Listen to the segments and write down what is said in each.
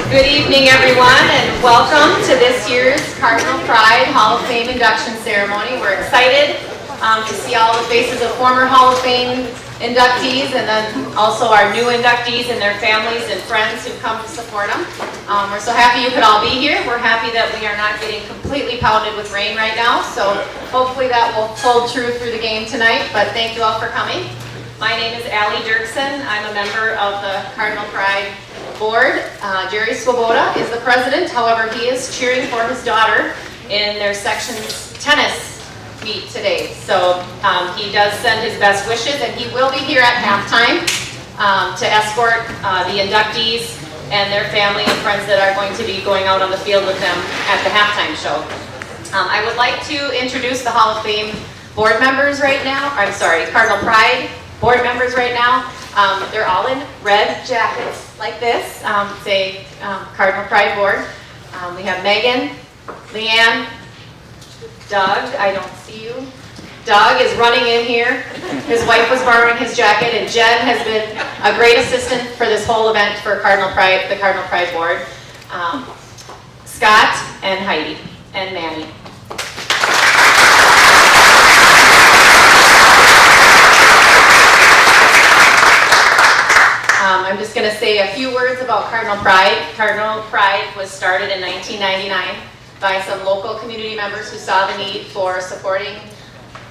Good evening, everyone, and welcome to this year's Cardinal Pride Hall of Fame induction ceremony. We're excited to see all the faces of former Hall of Fame inductees and then also our new inductees and their families and friends who come to support them. We're so happy you could all be here. We're happy that we are not getting completely pounded with rain right now, so hopefully that will hold true through the game tonight, but thank you all for coming. My name is Allie Dirksen. I'm a member of the Cardinal Pride Board. Jerry Swoboda is the president. However, he is cheering for his daughter in their section's tennis meet today. So he does send his best wishes, and he will be here at halftime to escort the inductees and their family and friends that are going to be going out on the field with them at the halftime show. I would like to introduce the Hall of Fame board members right now. I'm sorry, Cardinal Pride board members right now. They're all in red jackets like this, say Cardinal Pride Board. We have Megan, Leanne, Doug, I don't see you. Doug is running in here. His wife was borrowing his jacket, and Jen has been a great assistant for this whole event for Cardinal Pride, the Cardinal Pride Board. Scott and Heidi and Manny. I'm just going to say a few words about Cardinal Pride. Cardinal Pride was started in 1999 by some local community members who saw the need for supporting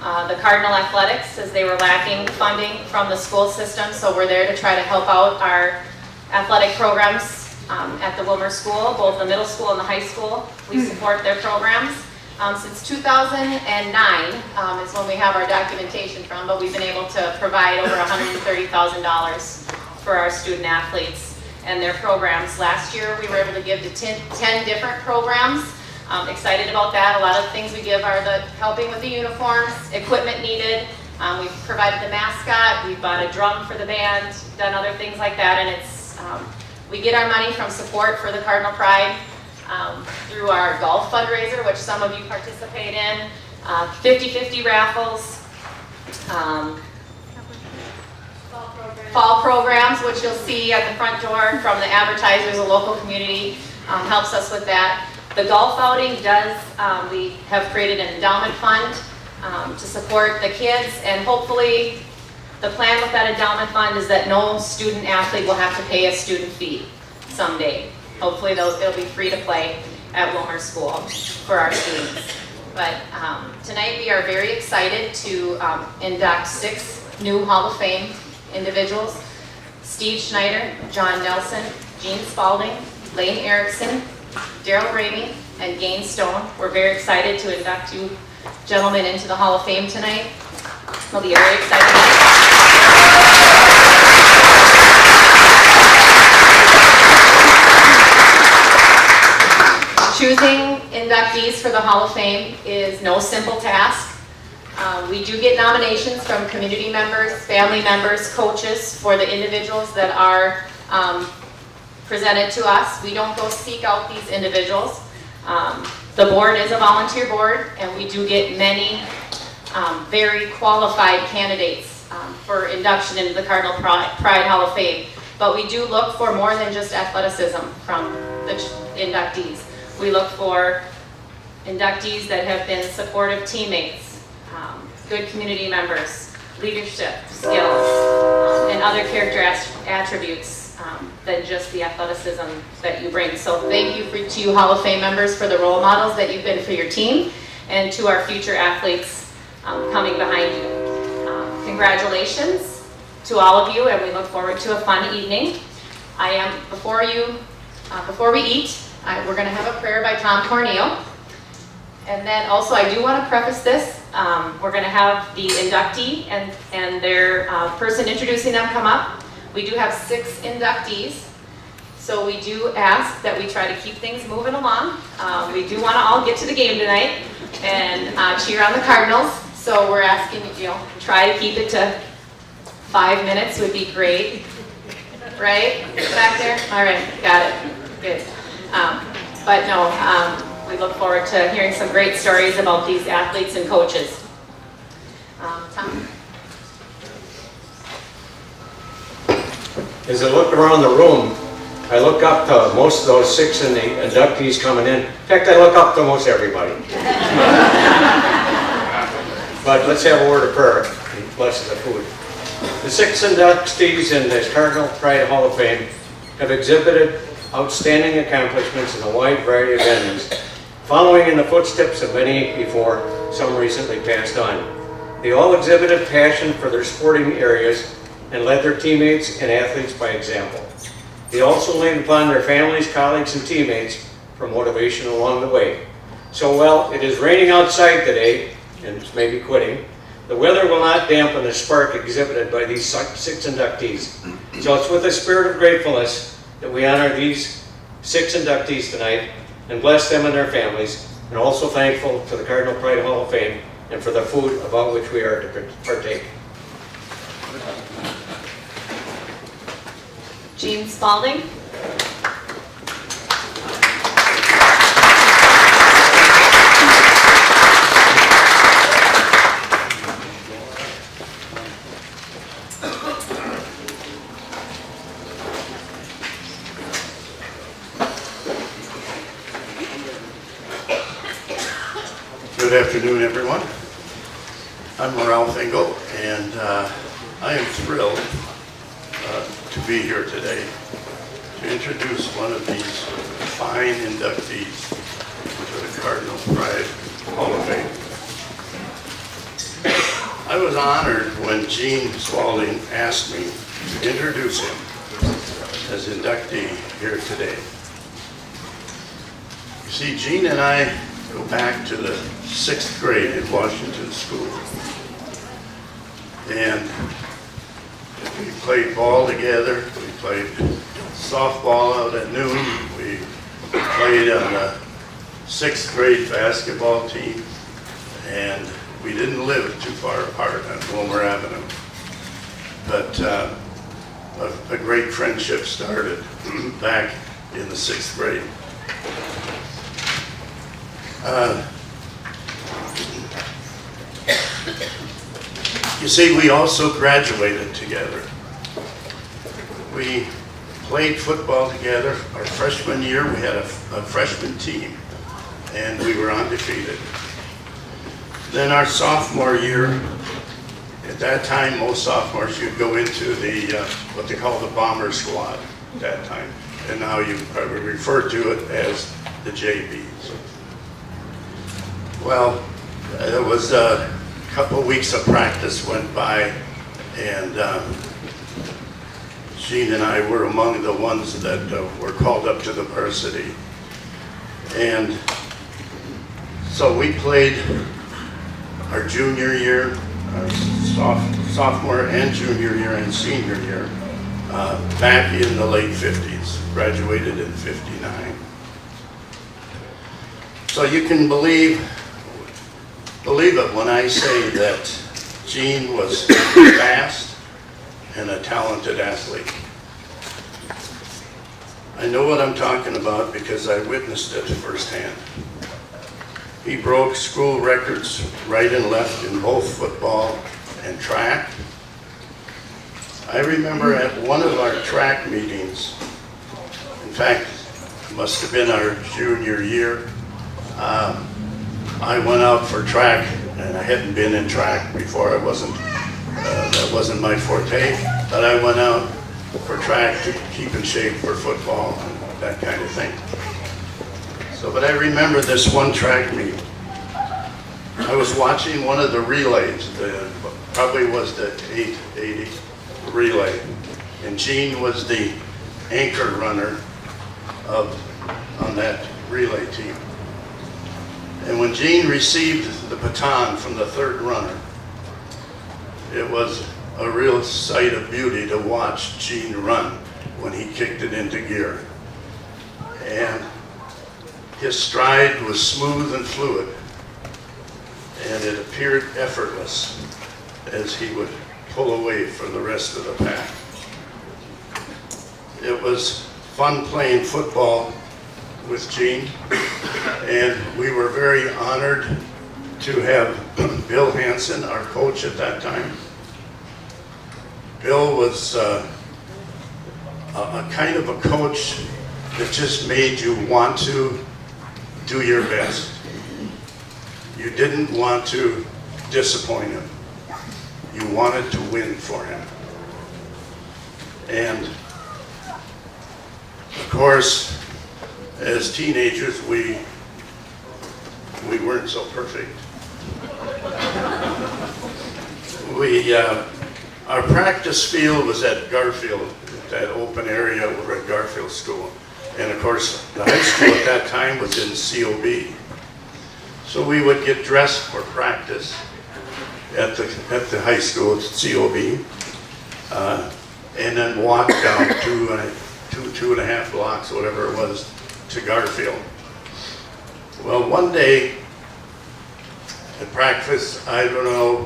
the Cardinal athletics as they were lacking funding from the school system. So we're there to try to help out our athletic programs at the Wilmer School, both the middle school and the high school. We support their programs. Since 2009 is when we have our documentation from, but we've been able to provide over $130,000 for our student athletes and their programs. Last year we were able to give to 10 different programs. Excited about that. A lot of the things we give are the helping with the uniforms, equipment needed. We've provided the mascot, we've bought a drum for the band, done other things like that, and it's we get our money from support for the Cardinal Pride through our golf fundraiser, which some of you participate in, 50-50 raffles, fall programs, which you'll see at the front door from the advertisers. A local community helps us with that. The golf outing does, we have created an endowment fund to support the kids, and hopefully the plan with that endowment fund is that no student athlete will have to pay a student fee someday. Hopefully it'll be free to play at Wilmer School for our students. But tonight we are very excited to induct 6 new Hall of Fame individuals: Steve Schneider, John Nelson, Gene Spaulding, Lane Erickson, Daryl Ramey, and Gain Stone. We're very excited to induct you gentlemen into the Hall of Fame tonight. It'll be a very exciting night. Choosing inductees for the Hall of Fame is no simple task. We do get nominations from community members, family members, coaches for the individuals that are presented to us. We don't go seek out these individuals. The board is a volunteer board, and we do get many very qualified candidates for induction into the Cardinal Pride Hall of Fame. But we do look for more than just athleticism from the inductees. We look for inductees that have been supportive teammates, good community members, leadership skills, and other character attributes than just the athleticism that you bring. So thank you to you Hall of Fame members for the role models that you've been for your team, and to our future athletes coming behind you. Congratulations to all of you, and we look forward to a fun evening. Before we eat, we're going to have a prayer by Tom Corneo. And then also, I do want to preface this. We're going to have the inductee and their person introducing them come up. We do have 6 inductees, so we do ask that we try to keep things moving along. We do want to all get to the game tonight and cheer on the Cardinals. So we're asking, try to keep it to 5 minutes would be great. Right? Back there? All right, got it. Good. But no, we look forward to hearing some great stories about these athletes and coaches. Tom? As I look around the room, I look up to most of those 6 in the inductees coming in. In fact, I look up to most everybody. But let's have a word of prayer and bless the food. The 6 inductees in the Cardinal Pride Hall of Fame have exhibited outstanding accomplishments in a wide variety of venues, following in the footsteps of many before, some recently passed on. They all exhibited passion for their sporting areas and led their teammates and athletes by example. They also leaned upon their families, colleagues, and teammates for motivation along the way. So while it is raining outside today, and it's maybe quitting, the weather will not dampen the spark exhibited by these 6 inductees. So it's with a spirit of gratefulness that we honor these 6 inductees tonight and bless them and their families, and also thankful to the Cardinal Pride Hall of Fame and for the food about which we are to partake. Gene Spaulding. Good afternoon, everyone. I'm Ralph Engel, and I am thrilled to be here today to introduce one of these fine inductees to the Cardinal Pride Hall of Fame. I was honored when Gene Spaulding asked me to introduce him as inductee here today. You see, Gene and I go back to the 6th grade at Washington School. And we played ball together, we played softball out at noon, we played on the 6th grade basketball team, and we didn't live too far apart on Wilmer Avenue. But a great friendship started back in the 6th grade. You see, we also graduated together. We played football together. Our freshman year, we had a freshman team, and we were undefeated. Then our sophomore year, at that time, most sophomores, you'd go into the, what they call the bomber squad at that time. And now you probably refer to it as the JVs. Well, it was a couple of weeks of practice went by, and Gene and I were among the ones that were called up to the varsity. And so we played our junior year, our sophomore and junior year and senior year back in the late 50s, graduated in 59. So you can believe it when I say that Gene was fast and a talented athlete. I know what I'm talking about because I witnessed it firsthand. He broke school records right and left in both football and track. I remember at one of our track meetings, in fact, it must have been our junior year, I went out for track, and I hadn't been in track before. That wasn't my forte, but I went out for track to keep in shape for football and that kind of thing. So, but I remember this one track meet. I was watching one of the relays, probably was the 880 relay, and Gene was the anchor runner on that relay team. And when Gene received the baton from the third runner, it was a real sight of beauty to watch Gene run when he kicked it into gear. And his stride was smooth and fluid, and it appeared effortless as he would pull away from the rest of the pack. It was fun playing football with Gene, and we were very honored to have Bill Hansen, our coach at that time. Bill was a a kind of a coach that just made you want to do your best. You didn't want to disappoint him. You wanted to win for him. And of course, as teenagers, we weren't so perfect. Our practice field was at Garfield, that open area over at Garfield School. And of course, the high school at that time was in COB. So we would get dressed for practice at the high school, COB, and then walk down two and a half blocks, whatever it was, to Garfield. Well, one day at practice, I don't know,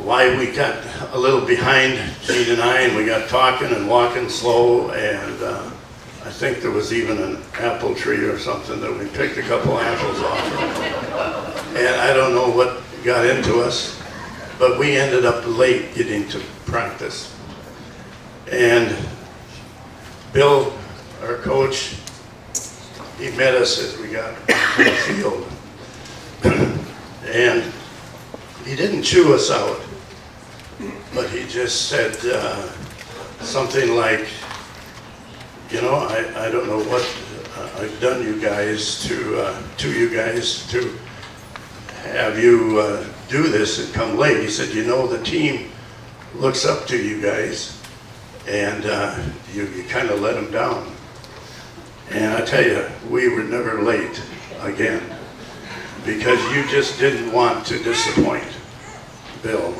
why we got a little behind, Gene and I, and we got talking and walking slow, and I think there was even an apple tree or something that we picked a couple apples off. And I don't know what got into us, but we ended up late getting to practice. And Bill, our coach, he met us as we got to the field. And he didn't chew us out, but he just said something like, you know, I don't know what I've done you guys to you guys to have you do this and come late. He said, you know, the team looks up to you guys, and you kind of let them down. And I tell you, we were never late again, because you just didn't want to disappoint Bill.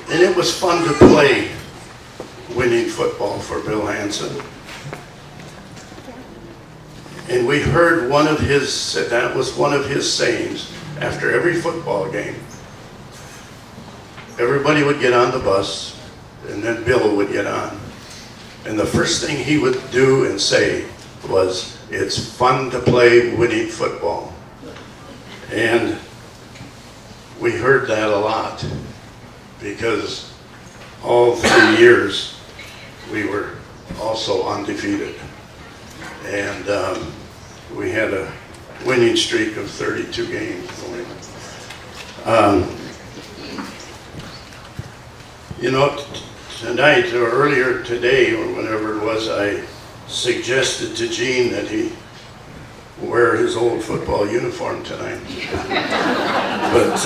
And it was fun to play winning football for Bill Hansen. And we heard that was one of his sayings after every football game. Everybody would get on the bus, and then Bill would get on. And the first thing he would do and say was, "It's fun to play winning football." And we heard that a lot, because all 3 years we were also undefeated. And we had a winning streak of 32 games going. You know, tonight or earlier today or whenever it was, I suggested to Gene that he wear his old football uniform tonight. But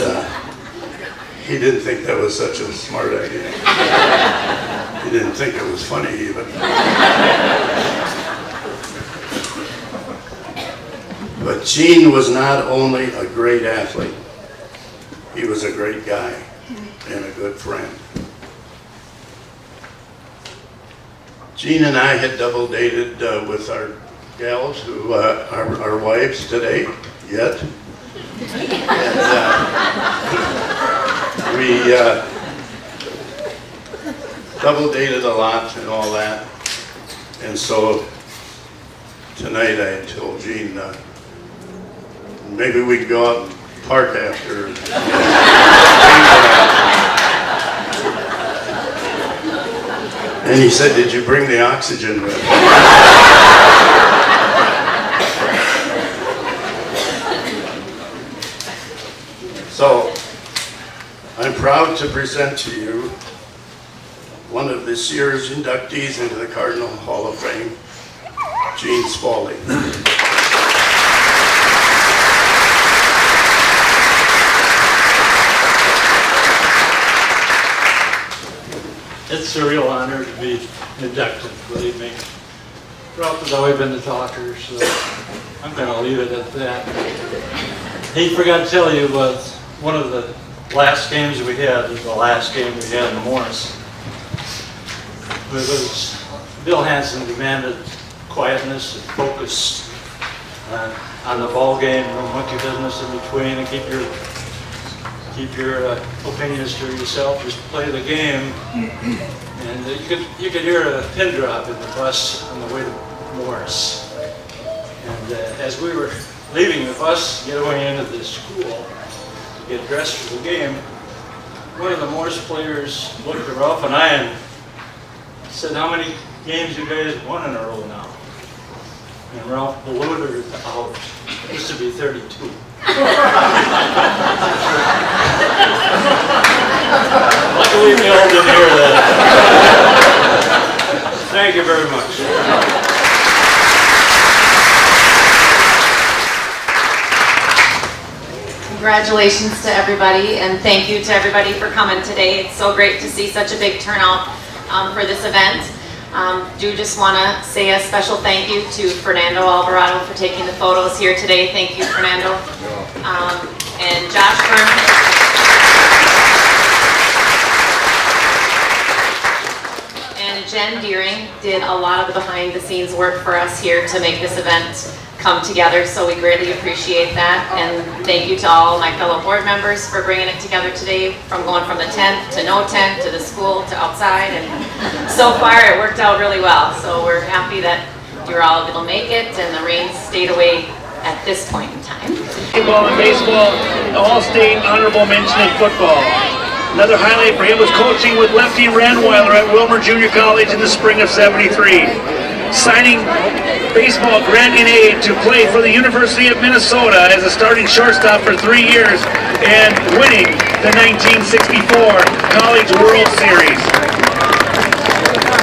he didn't think that was such a smart idea. He didn't think it was funny even. But Gene was not only a great athlete, he was a great guy and a good friend. Gene and I had double dated with our gals who are our wives today, yet. And we double dated a lot and all that. And so tonight I told Gene, maybe we could go out and park after. And he said, "Did you bring the oxygen with?" So, I'm proud to present to you one of this year's inductees into the Cardinal Hall of Fame, Gene Spaulding. It's a real honor to be inducted, believe me. Ralph has always been the talker, so I'm going to leave it at that. He forgot to tell you, was one of the last games we had was the last game we had in Morris. It was, Bill Hansen demanded quietness and focus on the ball game, and monkey business in between, and keep your opinions to yourself. Just play the game. And you could hear a pin drop in the bus on the way to Morris. And as we were leaving the bus, going into the school, get dressed for the game, one of the Morse players looked at Ralph and I and said, "How many games you guys won in a row now?" And Ralph ballooned it out. It used to be 32. Luckily, we all didn't hear that. Thank you very much. Congratulations to everybody, and thank you to everybody for coming today. It's so great to see such a big turnout for this event. Do just want to say a special thank you to Fernando Alvarado for taking the photos here today. Thank you, Fernando. And Josh Berman. And Jen Deering did a lot of the behind the scenes work for us here to make this event come together, so we greatly appreciate that. And thank you to all my fellow board members for bringing it together today, from going from the tent to no tent to the school to outside, and so far it worked out really well. So we're happy that you're all able to make it and the rain stayed away at this point in time. Football and baseball, all-state honorable mention in football. Another highlight for him was coaching with Lefty Ranweiler at Wilmer Junior College in the spring of '73. Signing baseball grant in aid to play for the University of Minnesota as a starting shortstop for 3 years and winning the 1964 College World Series.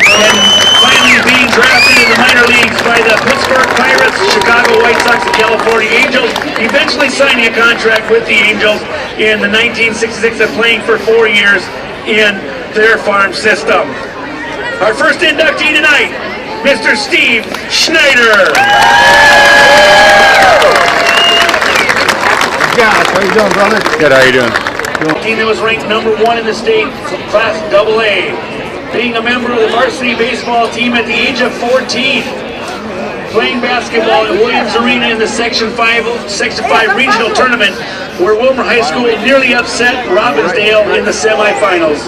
And finally being drafted in the minor leagues by the Pittsburgh Pirates, Chicago White Sox, and California Angels, eventually signing a contract with the Angels in the 1966 and playing for 4 years in their farm system. Our first inductee tonight, Mr. Steve Schneider. Josh, how you doing, brother? Good, how you doing? Team that was ranked #1 in the state, class AA. Being a member of the varsity baseball team at the age of 14. Playing basketball at Williams Arena in the Section 5 regional tournament, where Wilmer High School nearly upset Robbinsdale in the semifinals.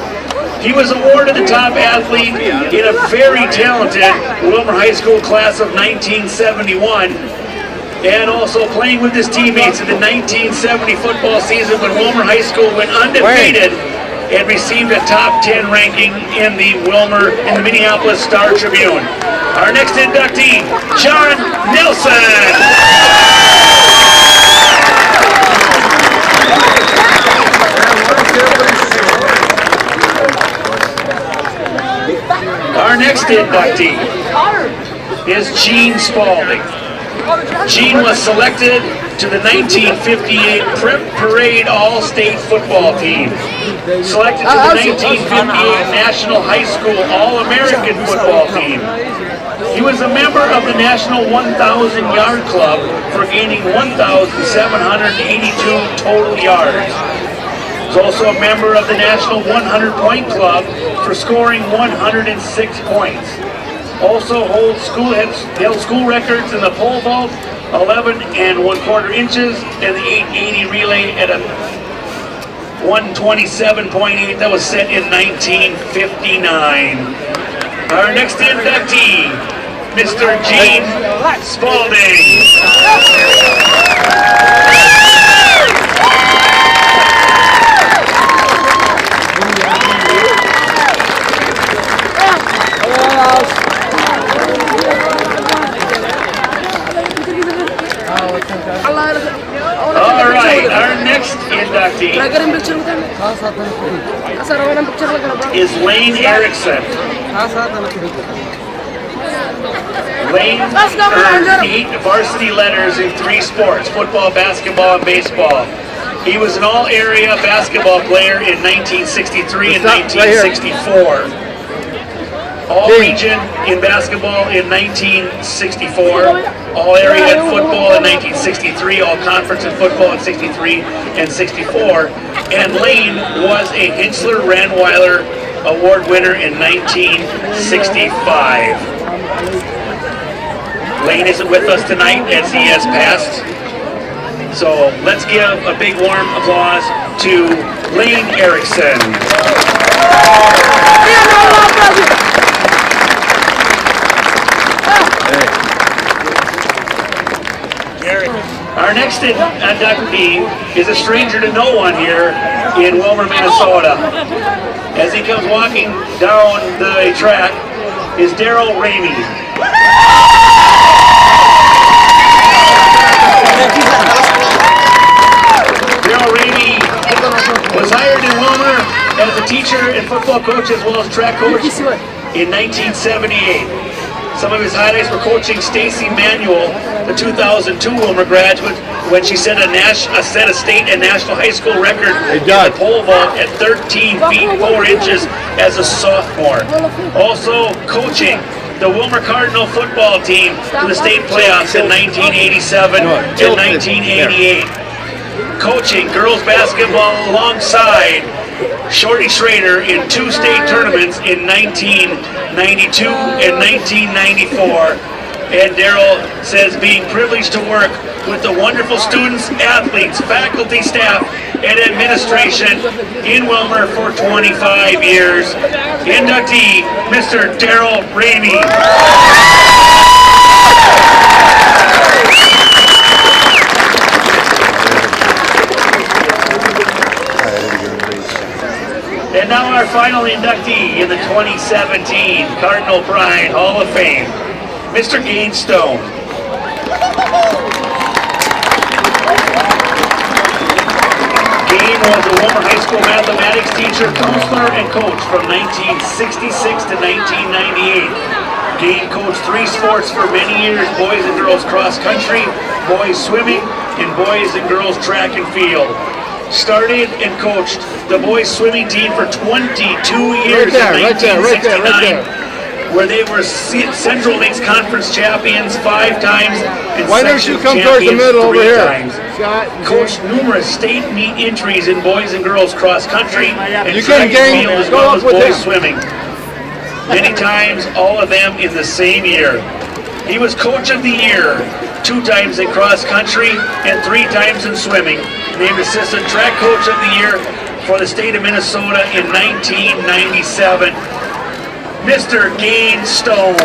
He was awarded the top athlete in a very talented Wilmer High School class of 1971, and also playing with his teammates in the 1970 football season when Wilmer High School went undefeated and received a top 10 ranking in the Minneapolis Star Tribune. Our next inductee, John Nelson. Our next inductee is Gene Spaulding. Gene was selected to the 1958 Prep Parade All-State Football Team. Selected to the 1958 National High School All-American Football Team. He was a member of the National 1,000 Yard Club for gaining 1,782 total yards. He was also a member of the National 100 Point Club for scoring 106 points. Also held school records in the pole vault, 11 1/4 inches, and the 880 relay at a 127.8 that was set in 1959. Our next inductee, Mr. Gene Spaulding. All right, our next inductee is Lane Erickson. Lane earned 8 varsity letters in 3 sports, football, basketball, and baseball. He was an all-area basketball player in 1963 and 1964. All-region in basketball in 1964. All-area in football in 1963. All-conference in football in 63 and 64. And Lane was a Hinsler-Ranweiler Award winner in 1965. Lane isn't with us tonight as he has passed. So let's give a big warm applause to Lane Erickson. Our Our next inductee is a stranger to no one here in Wilmer, Minnesota. As he comes walking down the track is Daryl Ramey. Daryl Ramey was hired in Wilmer as a teacher and football coach as well as track coach in 1978. Some of his highlights were coaching Stacy Manuel, the 2002 Wilmer graduate, when she set a state and national high school record in the pole vault at 13 feet 4 inches as a sophomore. Also coaching the Wilmer Cardinal football team to the state playoffs in 1987 and 1988. Coaching girls basketball alongside Shorty Schrader in 2 state tournaments in 1992 and 1994. And Daryl says being privileged to work with the wonderful students, athletes, faculty, staff, and administration in Wilmer for 25 years. Inductee, Mr. Daryl Ramey. And now our final inductee in the 2017 Cardinal Pride Hall of Fame, Mr. Gain Stone. Gain was a Wilmer High School mathematics teacher, counselor, and coach from 1966 to 1998. Gain coached 3 sports for many years: boys and girls cross country, boys swimming, and boys and girls track and field. Started and coached the boys swimming team for 22 years in 1969, where they were Central Lakes Conference champions 5 times and section champions 3 times. Coached numerous state meet entries in boys and girls cross country and track and field as well as boys swimming. Many times, all of them in the same year. He was Coach of the Year 2 times in cross country and 3 times in swimming. Named Assistant Track Coach of the Year for the state of Minnesota in 1997. Mr. Gain Stone.